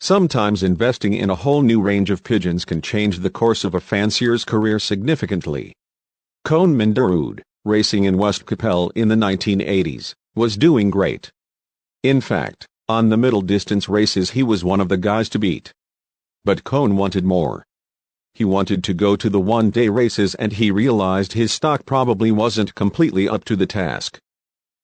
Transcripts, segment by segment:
Sometimes investing in a whole new range of pigeons can change the course of a fancier's career significantly. Koen Minderhoud, racing in West Capelle in the 1980s, was doing great. In fact, on the middle distance races he was one of the guys to beat. But Koen wanted more. He wanted to go to the one-day races, and he realized his stock probably wasn't completely up to the task.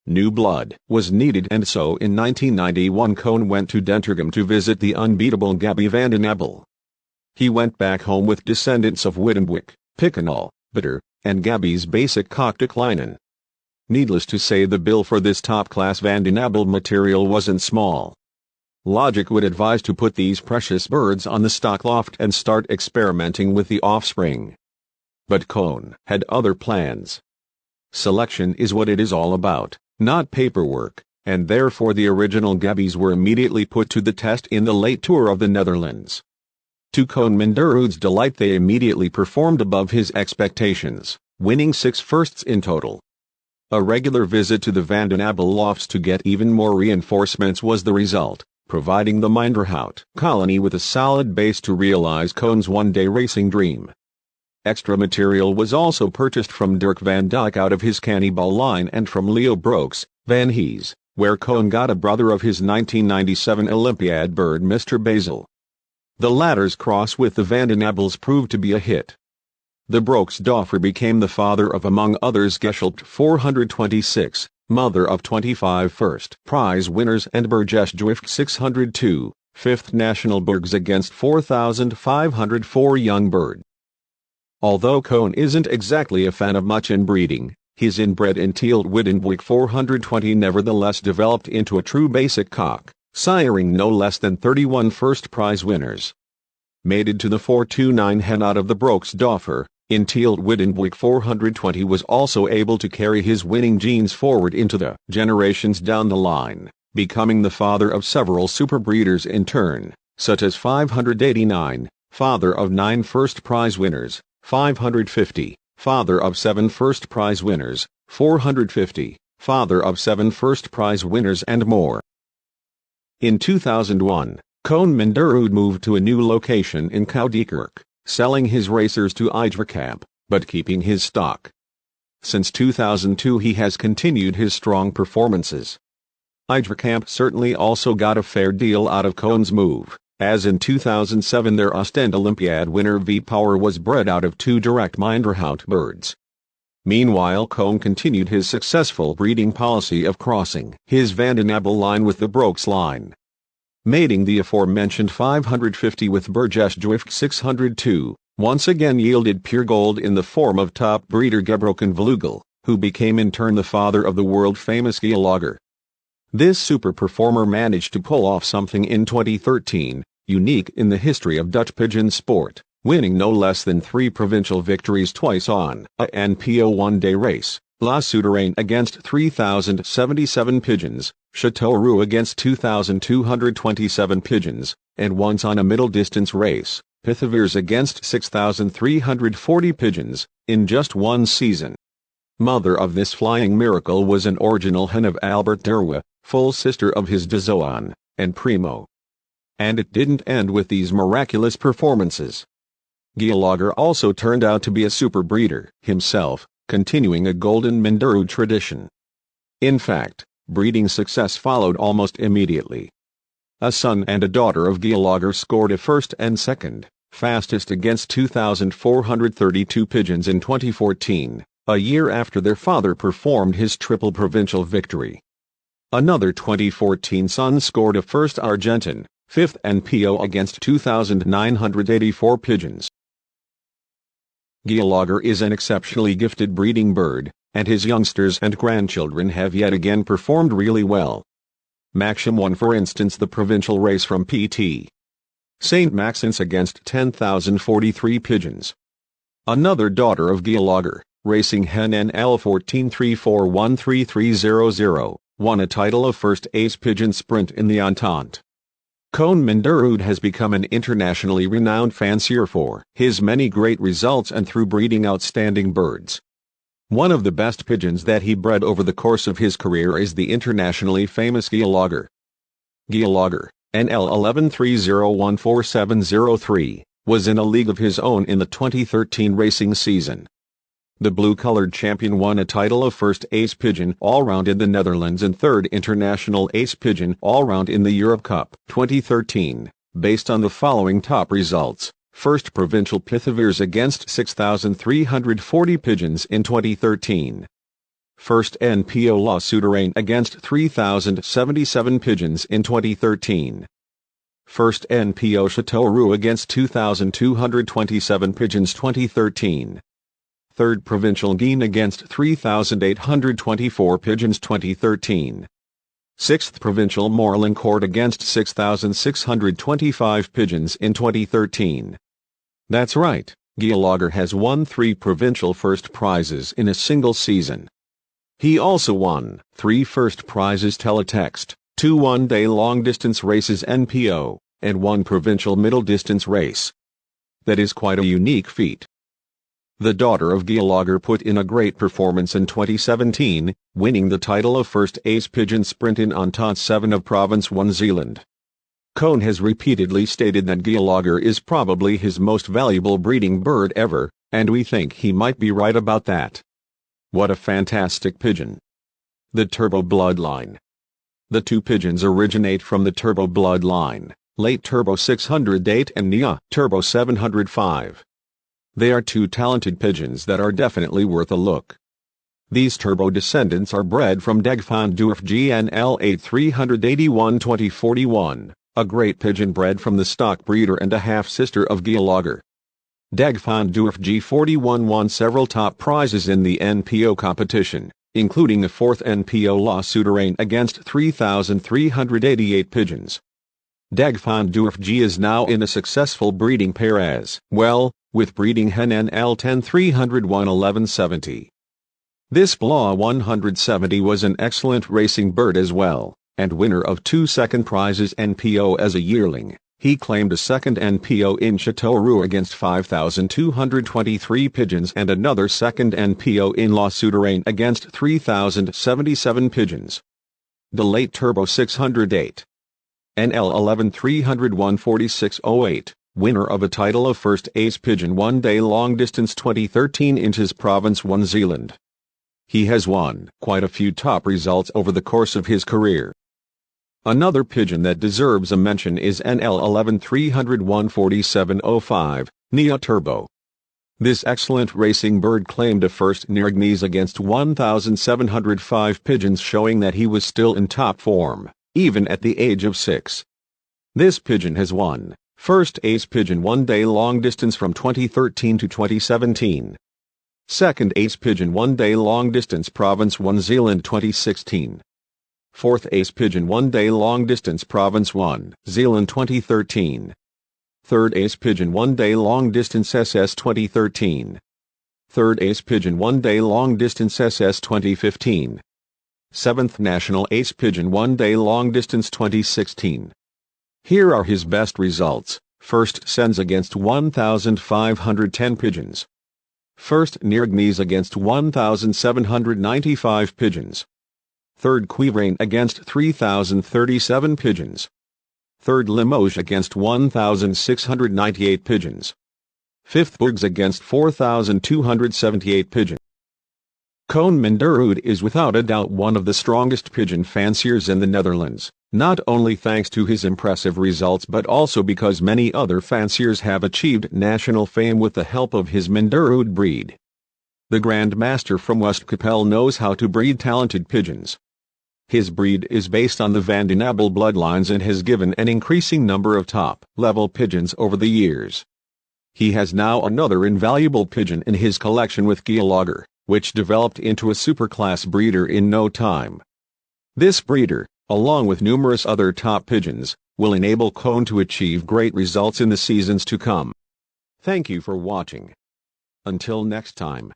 New blood was needed, and so in 1991 Koen went to Dentergem to visit the unbeatable Gabby Vandenabeele. He went back home with descendants of Wittenbwyck, Pekeng, Bitter, and Gabby's basic cock declinen. Needless to say, the bill for this top-class Vandenabeele material wasn't small. Logic would advise to put these precious birds on the stock loft and start experimenting with the offspring. But Koen had other plans. Selection is what it is all about, not paperwork, and therefore the original Gabbies were immediately put to the test in the late tour of the Netherlands. To Koen Minderhoud's delight, they immediately performed above his expectations, winning 6 firsts in total. A regular visit to the Vandenabeele lofts to get even more reinforcements was the result, providing the Minderhoud colony with a solid base to realize Koen's one-day racing dream. Extra material was also purchased from Dirk van Dyke out of his Cannibal line and from Leo Brooks, Van Hees, where Koen got a brother of his 1997 Olympiad bird Mr. Basil. The latter's cross with the Vandenabeles proved to be a hit. The Brooks daughter became the father of, among others, Geschulpt 426, mother of 25 first prize winners, and Burgess Drift 602, 5th National Burgs against 4,504 young bird. Although Koen isn't exactly a fan of much inbreeding, his inbred entailed Wittenbwyck 420 nevertheless developed into a true basic cock, siring no less than 31 first prize winners. Mated to the 429 hen out of the Brooks daughter, entailed Wittenbwyck 420 was also able to carry his winning genes forward into the generations down the line, becoming the father of several superbreeders in turn, such as 589, father of 9 first prize winners, 550, father of 7 first prize winners, 450, father of 7 first prize winners, and more. In 2001, Koen Minderhoud moved to a new location in Koudekerk, selling his racers to Ijdverkamp, but keeping his stock. Since 2002 he has continued his strong performances. Ijdverkamp certainly also got a fair deal out of Koen's move, as in 2007 their Ostend Olympiad winner V-Power was bred out of 2 direct Minderhoud birds. Meanwhile, Koen continued his successful breeding policy of crossing his Vandenabeele line with the Brooks line. Mating the aforementioned 550 with Burgess Drift 602, once again yielded pure gold in the form of top breeder Gebroken Vlugel, who became in turn the father of the world-famous Geeloger. This super performer managed to pull off something in 2013, unique in the history of Dutch pigeon sport, winning no less than 3 provincial victories twice on a NPO one-day race, La Souterraine against 3,077 pigeons, Châteauroux against 2,227 pigeons, and once on a middle-distance race, Pithiviers against 6,340 pigeons, in just one season. Mother of this flying miracle was an original hen of Albert Derwe, full sister of his de Zoan and Primo. And it didn't end with these miraculous performances. Geeloger also turned out to be a super breeder himself, continuing a golden Minderhoud tradition. In fact, breeding success followed almost immediately. A son and a daughter of Geeloger scored a first and second, fastest against 2,432 pigeons in 2014, a year after their father performed his triple provincial victory. Another 2014 son scored a first Argentine, 5th NPO against 2,984 pigeons. Geeloger is an exceptionally gifted breeding bird, and his youngsters and grandchildren have yet again performed really well. Maxim won, for instance, the provincial race from Pt. St. Maxence against 10,043 pigeons. Another daughter of Geeloger, racing hen NL11-3014703, won a title of first ace pigeon sprint in the Entente. Koen Minderhoud has become an internationally renowned fancier for his many great results and through breeding outstanding birds. One of the best pigeons that he bred over the course of his career is the internationally famous Geeloger. Geeloger, NL11-3014703, was in a league of his own in the 2013 racing season. The blue-colored champion won a title of first Ace Pigeon Allround in the Netherlands and third International Ace Pigeon Allround in the Europe Cup 2013, based on the following top results. First Provincial Pithiviers against 6,340 pigeons in 2013. First NPO La Souterraine against 3,077 pigeons in 2013. First NPO Châteauroux against 2,227 pigeons 2013. Third Provincial Guienne against 3,824 pigeons 2013. Sixth Provincial Morlancourt against 6,625 pigeons in 2013. That's right, Geeloger has won 3 provincial first prizes in a single season. He also won 3 first prizes teletext, 2 one-day long-distance races NPO, and 1 provincial middle-distance race. That is quite a unique feat. The daughter of Geeloger put in a great performance in 2017, winning the title of first Ace Pigeon Sprint in Entente 7 of Province 1 Zeeland. Koen has repeatedly stated that Geeloger is probably his most valuable breeding bird ever, and we think he might be right about that. What a fantastic pigeon. The Turbo bloodline. The 2 pigeons originate from the Turbo bloodline, late Turbo 608 and Nia Turbo 705. They are 2 talented pigeons that are definitely worth a look. These Turbo descendants are bred from Vandenabeele NL11-301 2041, a great pigeon bred from the stock breeder and a half-sister of Geeloger. Vandenabeele G41 won several top prizes in the NPO competition, including the 4th NPO La Souterraine against 3,388 pigeons. Vandenabeele G is now in a successful breeding pair as well, with breeding hen NL10-301-1170. This Blah 170 was an excellent racing bird as well, and winner of 2 second prizes NPO as a yearling. He claimed a second NPO in Châteauroux against 5,223 pigeons and another second NPO in La Souterraine against 3,077 pigeons. The late Turbo 608. NL11-301-4608, winner of a title of first Ace Pigeon one-day long-distance 2013 in his Province 1 Zeeland. He has won quite a few top results over the course of his career. Another pigeon that deserves a mention is NL11-301-4705, Nia Turbo. This excellent racing bird claimed a first Nirghnese against 1,705 pigeons, showing that he was still in top form, even at the age of 6. This pigeon has won first Ace Pigeon one-day long-distance from 2013 to 2017. Second Ace Pigeon one-day long-distance Province 1 Zeeland 2016. Fourth Ace Pigeon one-day long-distance Province 1 Zeeland 2013. Third Ace Pigeon one-day long-distance SS 2013. Third Ace Pigeon one-day long-distance SS 2015. Seventh National Ace Pigeon one-day long-distance 2016. Here are his best results. First Sens against 1,510 pigeons. First Nirghnese against 1,795 pigeons. Third Cuivrain against 3,037 pigeons. Third Limoges against 1,698 pigeons. Fifth Bourgs against 4,278 pigeons. Koen Minderhoud is without a doubt one of the strongest pigeon fanciers in the Netherlands, not only thanks to his impressive results but also because many other fanciers have achieved national fame with the help of his Minderhoud breed. The Grand Master from Westkapelle knows how to breed talented pigeons. His breed is based on the Vandenabeele bloodlines and has given an increasing number of top-level pigeons over the years. He has now another invaluable pigeon in his collection with Geeloger, which developed into a superclass breeder in no time. This breeder, along with numerous other top pigeons, will enable Koen to achieve great results in the seasons to come. Thank you for watching. Until next time.